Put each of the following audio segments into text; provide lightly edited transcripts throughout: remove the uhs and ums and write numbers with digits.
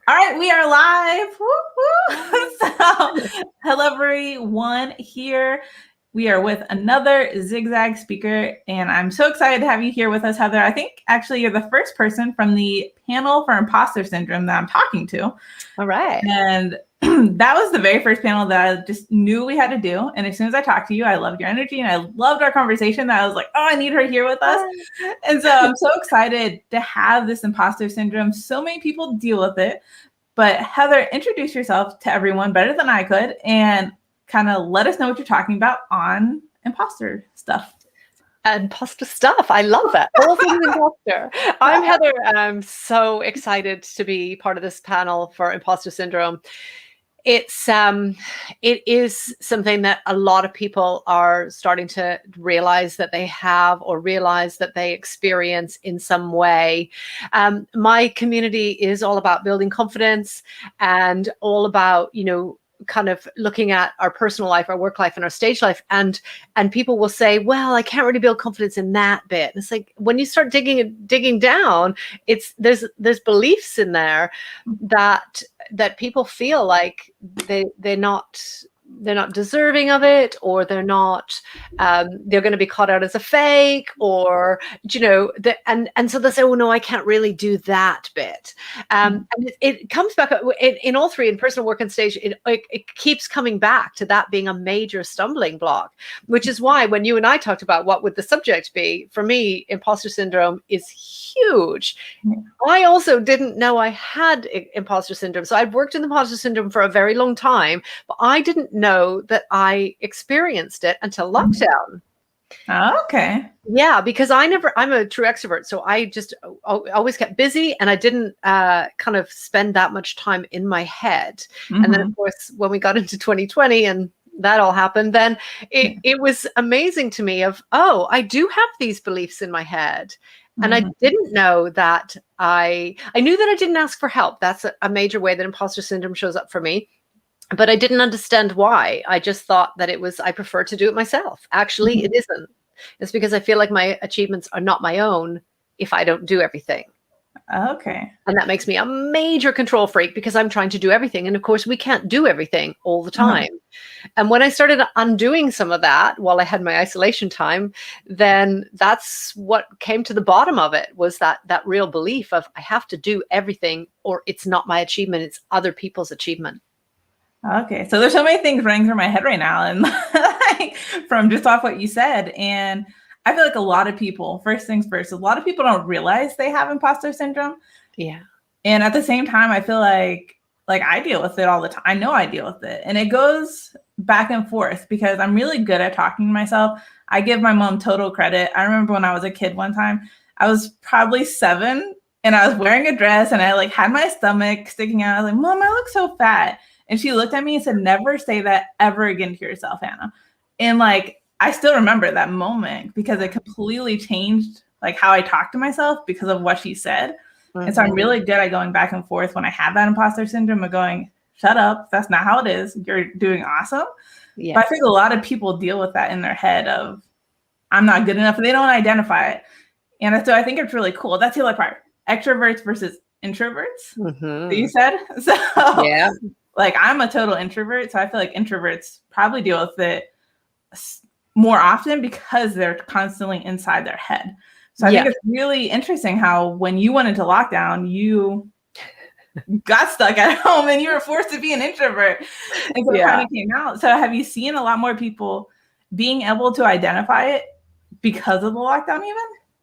All right, we are live. Woo-hoo. So, hello everyone here. We are with another Zigzag speaker, and I'm so excited to have you here with us, Heather. I think actually you're the first person from the panel for imposter syndrome that I'm talking to. All right. And that was the very first panel that I just knew we had to do. And as soon as I talked to you, I loved your energy and I loved our conversation. That I was like, oh, I need her here with us. And so I'm so excited to have this imposter syndrome. So many people deal with it. But Heather, introduce yourself to everyone better than I could and kind of let us know what you're talking about on imposter stuff. Imposter stuff. I love that. All things imposter. I'm Heather, and I'm so excited to be part of this panel for imposter syndrome. It is something that a lot of people are starting to realize that they have, or realize that they experience in some way. My community is all about building confidence and all about, kind of looking at our personal life, our work life, and our stage life, and people will say, well, I can't really build confidence in that bit. And it's like, when you start digging down, there's beliefs in there that people feel like they're not deserving of it, or they're going to be caught out as a fake, or and so they say, oh no, I can't really do that bit. And it comes back in all three, in personal, work, and stage. It keeps coming back to that being a major stumbling block, which is why when you and I talked about what would the subject be, for me, imposter syndrome is huge. I also didn't know I had imposter syndrome. So I'd worked in imposter syndrome for a very long time, but I didn't know that I experienced it until lockdown. Oh, okay. Yeah, because I'm a true extrovert. So I just always kept busy, and I didn't kind of spend that much time in my head. And then, of course, when we got into 2020 and that all happened, then it was amazing to me of, oh, I do have these beliefs in my head. And I didn't know that I knew that I didn't ask for help. That's a major way that imposter syndrome shows up for me. But I didn't understand why. I just thought that it was, I prefer to do it myself. Actually, it isn't. It's because I feel like my achievements are not my own if I don't do everything. Okay. And that makes me a major control freak, because I'm trying to do everything. And of course, we can't do everything all the time. And when I started undoing some of that while I had my isolation time, then that's what came to the bottom of it, was that real belief of, I have to do everything, or it's not my achievement, it's other people's achievement. Okay, so there's so many things running through my head right now, and like, from just off what you said, and I feel like a lot of people, first things first, a lot of people don't realize they have imposter syndrome. Yeah. And at the same time, I feel like I deal with it all the time. I know I deal with it, and it goes back and forth because I'm really good at talking to myself. I give my mom total credit. I remember when I was a kid one time, I was probably 7 and I was wearing a dress and I had my stomach sticking out. I was like, Mom, I look so fat. And she looked at me and said, never say that ever again to yourself, Anna. And I still remember that moment because it completely changed how I talk to myself because of what she said. And so I'm really good at going back and forth when I have that imposter syndrome of going, shut up, that's not how it is. You're doing awesome. Yes. But I think a lot of people deal with that in their head of, I'm not good enough. And they don't identify it. And so I think it's really cool. That's the other part. Extroverts versus introverts, that you said. So yeah. I'm a total introvert, so I feel like introverts probably deal with it more often because they're constantly inside their head. So I think it's really interesting how when you went into lockdown, you got stuck at home and you were forced to be an introvert. And so it kind of came out. So have you seen a lot more people being able to identify it because of the lockdown even?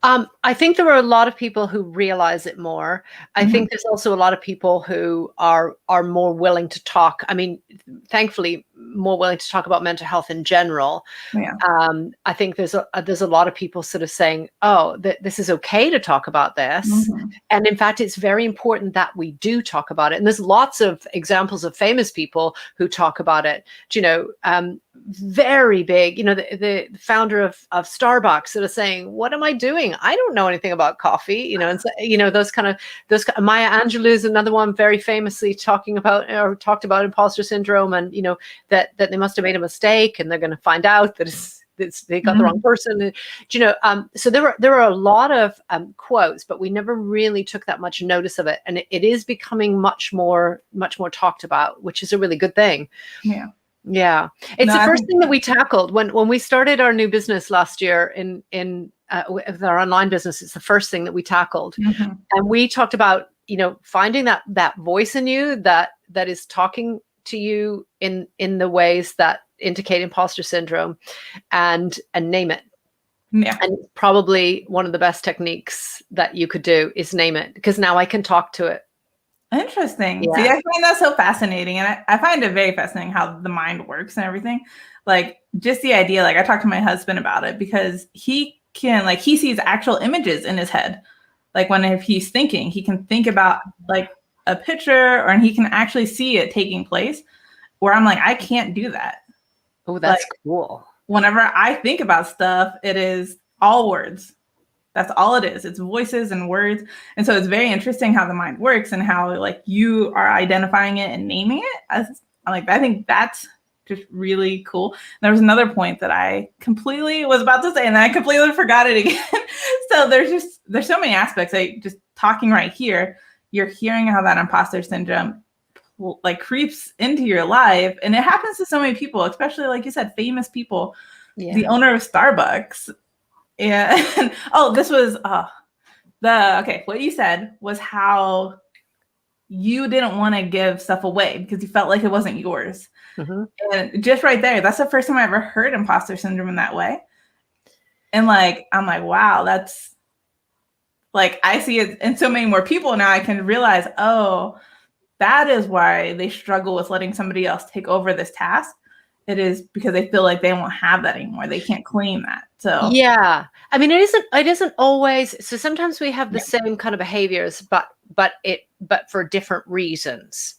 I think there are a lot of people who realize it more. I think there's also a lot of people who are more willing to talk. I mean, thankfully, more willing to talk about mental health in general. Yeah. I think there's a lot of people sort of saying, oh, this is okay to talk about this. And in fact, it's very important that we do talk about it. And there's lots of examples of famous people who talk about it. Very big, the founder of Starbucks sort of saying, what am I doing? I don't know anything about coffee, and so, those Maya Angelou is another one very famously talked about imposter syndrome, and that they must have made a mistake and they're going to find out that they got the wrong person. Do you know, so there were a lot of quotes, but we never really took that much notice of it. And it is becoming much more talked about, which is a really good thing. Yeah. Yeah. It's the first thing that we tackled when we started our new business last year with our online business. It's the first thing that we tackled. And we talked about, you know, finding that voice in you that is talking to you in the ways that indicate imposter syndrome, and name it. Yeah. And probably one of the best techniques that you could do is name it, because now I can talk to it. Interesting. Yeah. See, I find that so fascinating. And I find it very fascinating how the mind works and everything. Like, just the idea, like, I talked to my husband about it, because he can, like, he sees actual images in his head. Like, if he's thinking, he can think about like a picture, and he can actually see it taking place, where I'm like, I can't do that. Oh, that's cool. Whenever I think about stuff, it is all words. That's all it is. It's voices and words. And so it's very interesting how the mind works, and how, like, you are identifying it and naming it. I think that's just really cool. There was another point that I completely was about to say, and then I completely forgot it again. So there's so many aspects. Like, just talking right here, you're hearing how that imposter syndrome like creeps into your life, and it happens to so many people, especially, like you said, famous people. Yeah. The owner of Starbucks. And this was what you said was how you didn't want to give stuff away because you felt like it wasn't yours. And just right there, that's the first time I ever heard imposter syndrome in that way. And like, I'm like, wow, that's like, I see it in so many more people now. I can realize, that is why they struggle with letting somebody else take over this task. It is because they feel like they won't have that anymore. They can't claim that. So yeah, I mean, it isn't always. So sometimes we have the same kind of behaviors, but for different reasons.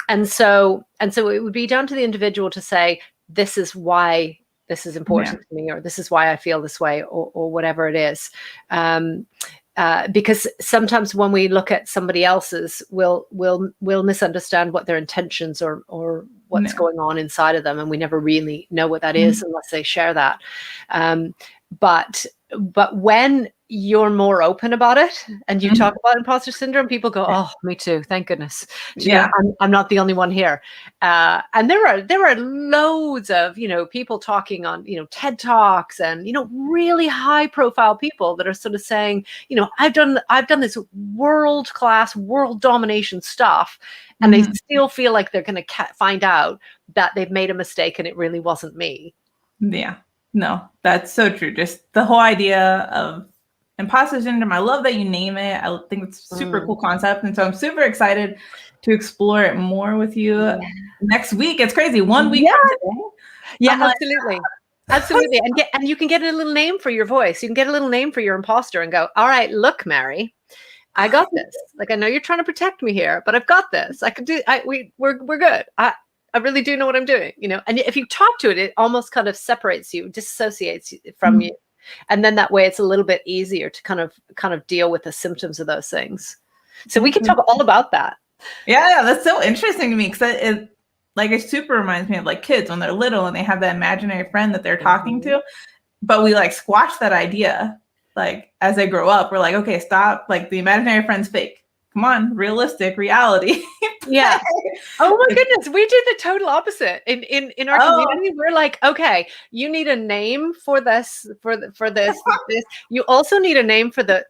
And so it would be down to the individual to say, this is why this is important to me, or this is why I feel this way, or whatever it is. Because sometimes when we look at somebody else's, we'll misunderstand what their intentions or what's going on inside of them, and we never really know what that is unless they share that. But when you're more open about it and you talk about imposter syndrome, people go, "Oh, me too. Thank goodness. You know, I'm not the only one here." And there are loads of, you know, people talking on, you know, TED Talks, and, you know, really high profile people that are sort of saying, you know, I've done this world class, world domination stuff, and they still feel like they're going to find out that they've made a mistake and it really wasn't me. Yeah. No, that's so true. Just the whole idea of imposter syndrome. I love that you name it. I think it's a super cool concept. And so I'm super excited to explore it more with you next week. It's crazy. 1 week from today. Yeah, absolutely. Absolutely. And you can get a little name for your voice. You can get a little name for your imposter and go, all right, look, Mary, I got this. Like, I know you're trying to protect me here, but I've got this. I could do, we're good. I really do know what I'm doing, you know. And if you talk to it, it almost kind of separates you, disassociates from you. And then that way it's a little bit easier to kind of deal with the symptoms of those things. So we can talk all about that. Yeah, that's so interesting to me, because it super reminds me of like kids when they're little and they have that imaginary friend that they're talking to, but we like squash that idea. Like, as they grow up, we're like, okay, stop. Like, the imaginary friend's fake. Come on, realistic reality. Yeah. Oh my goodness, we do the total opposite in our community. We're like, okay, you need a name for this, for this. You also need a name for the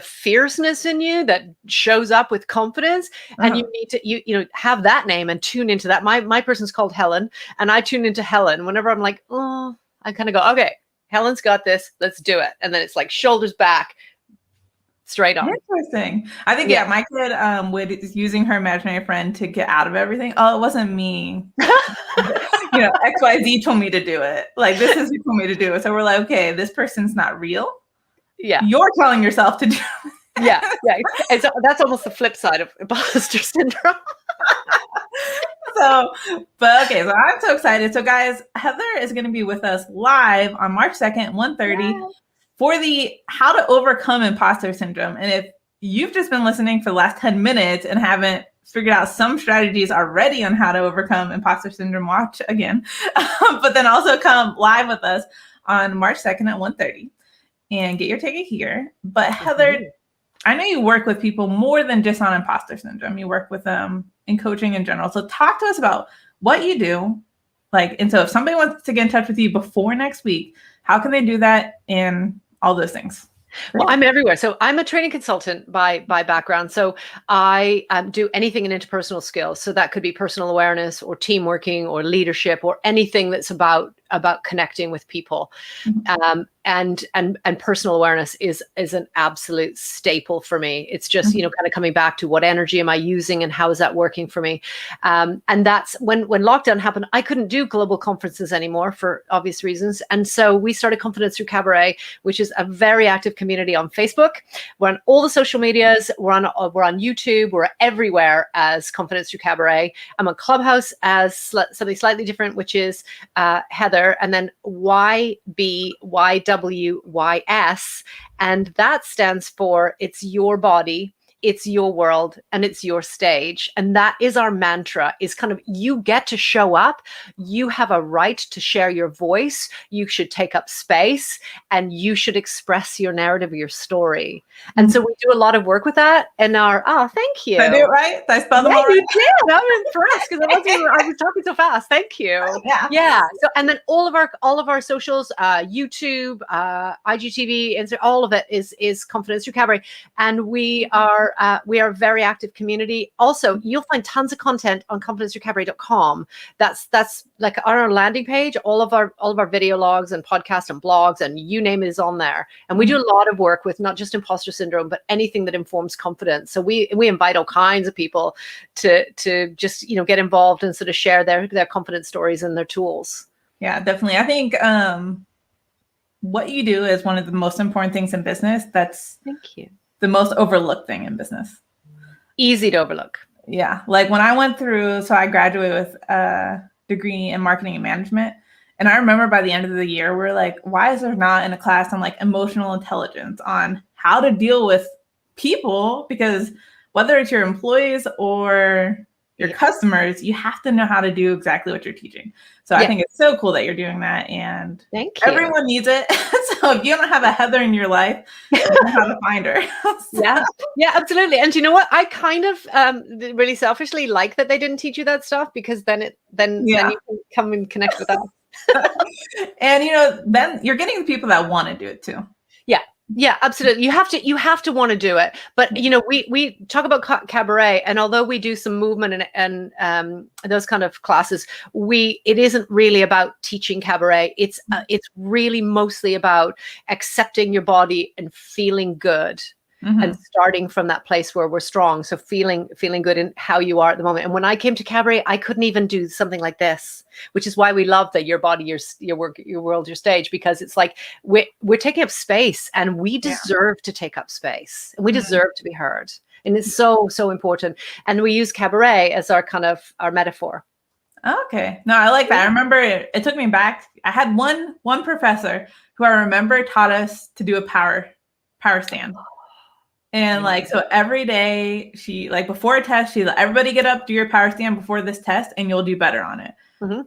fierceness in you that shows up with confidence, and you need to you know have that name and tune into that. My person's called Helen, and I tune into Helen whenever I'm like, I kind of go, okay, Helen's got this, let's do it, and then it's like shoulders back. Straight on. Interesting. I think my kid would using her imaginary friend to get out of everything. Oh, it wasn't me. You know, XYZ told me to do it. Like, this is who told me to do it. So we're like, okay, this person's not real. Yeah. You're telling yourself to do it. Yeah. And so that's almost the flip side of imposter syndrome. So I'm so excited. So guys, Heather is going to be with us live on March 2nd, 1:30. For the How to Overcome Imposter Syndrome. And if you've just been listening for the last 10 minutes and haven't figured out some strategies already on how to overcome imposter syndrome, watch again. But then also come live with us on March 2nd at 1:30, and get your ticket here. But Heather, I know you work with people more than just on imposter syndrome. You work with them in coaching in general. So talk to us about what you do. Like, and so if somebody wants to get in touch with you before next week, how can they do that and all those things? Well, I'm everywhere. So I'm a training consultant by background. So I do anything in interpersonal skills. So that could be personal awareness or team working or leadership or anything that's about connecting with people. And personal awareness is an absolute staple for me. It's just, kind of coming back to what energy am I using and how is that working for me? And that's when lockdown happened, I couldn't do global conferences anymore for obvious reasons. And so we started Confidence Through Cabaret, which is a very active community on Facebook. We're on all the social medias. We're on YouTube. We're everywhere as Confidence Through Cabaret. I'm on Clubhouse as something slightly different, which is Heather, and then YBYWYS, and that stands for it's your body, it's your world, and it's your stage. And that is our mantra, is kind of, you get to show up, you have a right to share your voice, you should take up space, and you should express your narrative, your story. And so we do a lot of work with that. And thank you. Did I do it right? Did I spell them all right? You did. I'm impressed because I was talking so fast. Thank you. Yeah. So, and then all of our socials, YouTube, IGTV, Instagram, all of it is Confidence Through Cabaret, and we are a very active community. Also, you'll find tons of content on confidencethroughcabaret.com. That's like on our landing page. All of our video logs and podcasts and blogs and you name it is on there. And we do a lot of work with not just imposter syndrome, but anything that informs confidence. So we invite all kinds of people to just get involved and sort of share their confidence stories and their tools. Yeah, definitely. I think what you do is one of the most important things in business. Thank you. The most overlooked thing in business. Easy to overlook. Yeah. Like when I went through, so I graduated with a degree in marketing and management. And I remember by the end of the year, we're like, why is there not in a class on like emotional intelligence, on how to deal with people? Because whether it's your employees or your customers, you have to know how to do exactly what you're teaching. So I think it's so cool that you're doing that, and thank you. Everyone needs it. So if you don't have a Heather in your life, you know how to find her. Yeah, absolutely. And you know what? I kind of really selfishly like that they didn't teach you that stuff, because then you can come and connect with us. And then you're getting the people that want to do it too. Yeah, absolutely. You have to want to do it. But we talk about cabaret, and although we do some movement and those kind of classes, it isn't really about teaching cabaret. It's really mostly about accepting your body and feeling good. And starting from that place where we're strong. So feeling good in how you are at the moment. And when I came to cabaret, I couldn't even do something like this, which is why we love that your body, your work, your world, your stage, because it's like we're taking up space, and we deserve to take up space, and we deserve to be heard. And it's so, so important. And we use cabaret as our metaphor. Okay. No, I like that. I remember it took me back. I had one professor who I remember taught us to do a power stand. And so every day she, before a test, she let everybody get up, do your power stand before this test, and you'll do better on it. And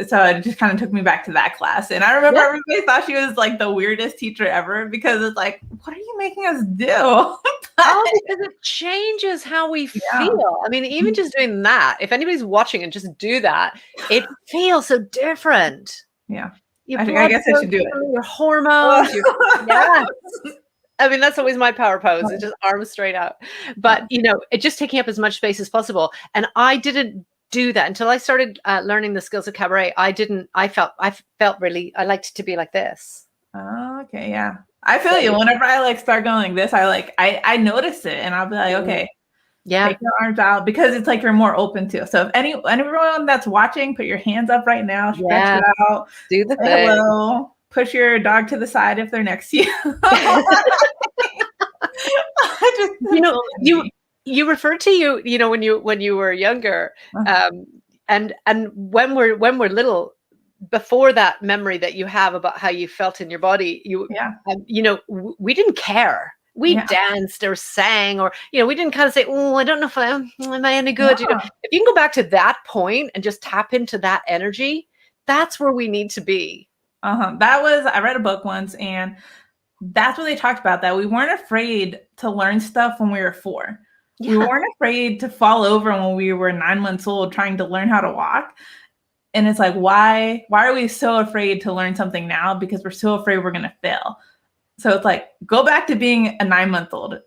so it just kind of took me back to that class. And I remember everybody thought she was like the weirdest teacher ever, because it's like, what are you making us do? Because it changes how we feel. I mean, even just doing that, if anybody's watching and just do that, it feels so different. Yeah. I guess I should do it. Your hormones. I mean, that's always my power pose. It's just arms straight out. But, it's just taking up as much space as possible. And I didn't do that until I started learning the skills of cabaret. I felt really, I liked to be like this. Oh, okay. Yeah. I feel you. Whenever I start going like this, I notice it, and I'll be like, okay, take your arms out, because it's like you're more open to. So if anyone that's watching, put your hands up right now, stretch it out, do the thing. Hello. Push your dog to the side if they're next to you. You referred to when you were younger, and when we're little, before that memory that you have about how you felt in your body, we didn't care. We danced or sang, or we didn't kind of say, "Oh, I don't know if am I any good." If you can go back to that point and just tap into that energy, that's where we need to be. I read a book once, and that's what they talked about, that we weren't afraid to learn stuff when we were 4. Yeah. We weren't afraid to fall over when we were 9 months old trying to learn how to walk. And it's like, why are we so afraid to learn something now? Because we're so afraid we're going to fail. So it's like, go back to being a 9-month-old.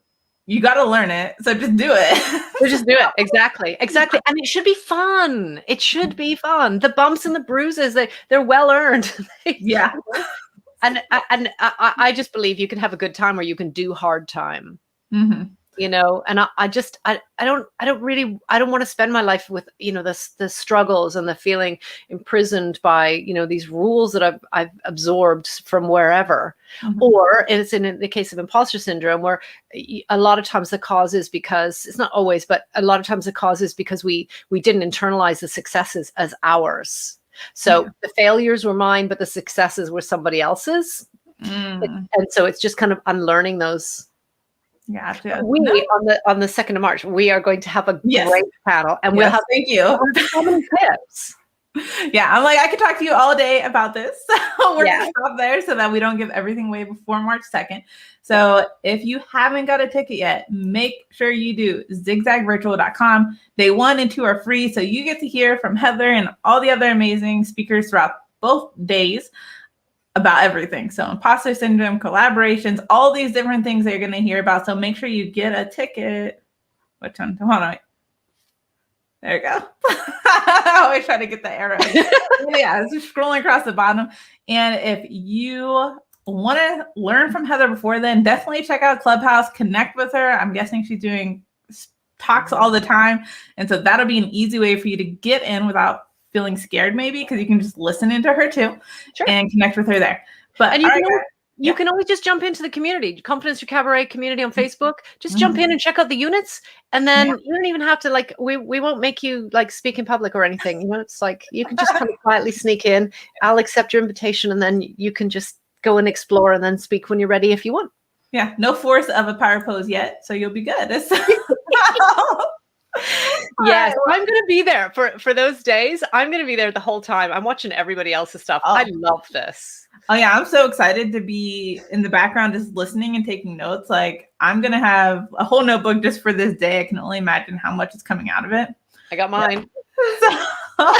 You got to learn it. So just do it. So just do it. Exactly. And it should be fun. It should be fun. The bumps and the bruises, they're well earned. Yeah. And I just believe you can have a good time or you can do hard time. Mm-hmm. You know, and I don't want to spend my life with, you know, the struggles and the feeling imprisoned by, you know, these rules that I've absorbed from wherever. Mm-hmm. Or it's in the case of imposter syndrome, where a lot of times the cause is because, it's not always, but a lot of times the cause is because we didn't internalize the successes as ours. So the failures were mine, but the successes were somebody else's. And so it's just kind of unlearning those. Yeah, on the 2nd of March, we are going to have a great panel, and we'll have thank you so many tips. Yeah, I'm like, I could talk to you all day about this. We're gonna stop there so that we don't give everything away before March 2nd. So if you haven't got a ticket yet, make sure you do. zigzagvirtual.com. Day 1 and 2 are free, so you get to hear from Heather and all the other amazing speakers throughout both days about everything. So imposter syndrome, collaborations, all these different things that you're going to hear about. So make sure you get a ticket. Which one? Hold on. There you go. I always try to get the arrow. Yeah, it's just scrolling across the bottom. And if you want to learn from Heather before then, definitely check out Clubhouse, connect with her. I'm guessing she's doing talks all the time. And so that'll be an easy way for you to get in without feeling scared, maybe, because you can just listen into her too. Sure. And connect with her there. But and you can always just jump into the community, Confidence Through Cabaret community on Facebook. Just jump in and check out the units. And then you don't even have to, like, we won't make you like speak in public or anything. You know, it's like, you can just kind of quietly sneak in. I'll accept your invitation, and then you can just go and explore and then speak when you're ready if you want. Yeah. No force of a power pose yet. So you'll be good. Yes, I'm going to be there for those days. I'm going to be there the whole time. I'm watching everybody else's stuff. I love this. Oh yeah, I'm so excited to be in the background just listening and taking notes. Like, I'm going to have a whole notebook just for this day. I can only imagine how much is coming out of it. I got mine. All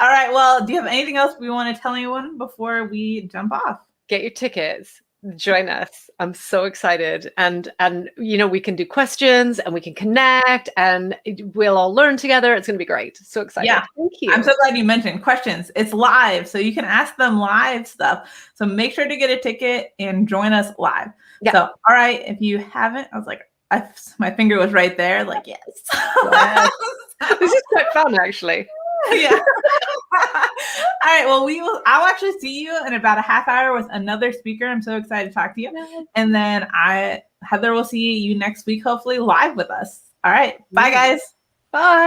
right. Well, do you have anything else we want to tell anyone before we jump off? Get your tickets. Join us. I'm so excited. And you know, we can do questions and we can connect and we'll all learn together. It's going to be great. So excited. Yeah. Thank you. I'm so glad you mentioned questions. It's live, so you can ask them live stuff. So make sure to get a ticket and join us live. Yeah. So, all right. If you haven't, I was like, my finger was right there. Like, yes. This is quite fun, actually. Yeah. All right. Well, I'll actually see you in about a half hour with another speaker. I'm so excited to talk to you. And then Heather will see you next week, hopefully live with us. All right. Bye, guys. Bye.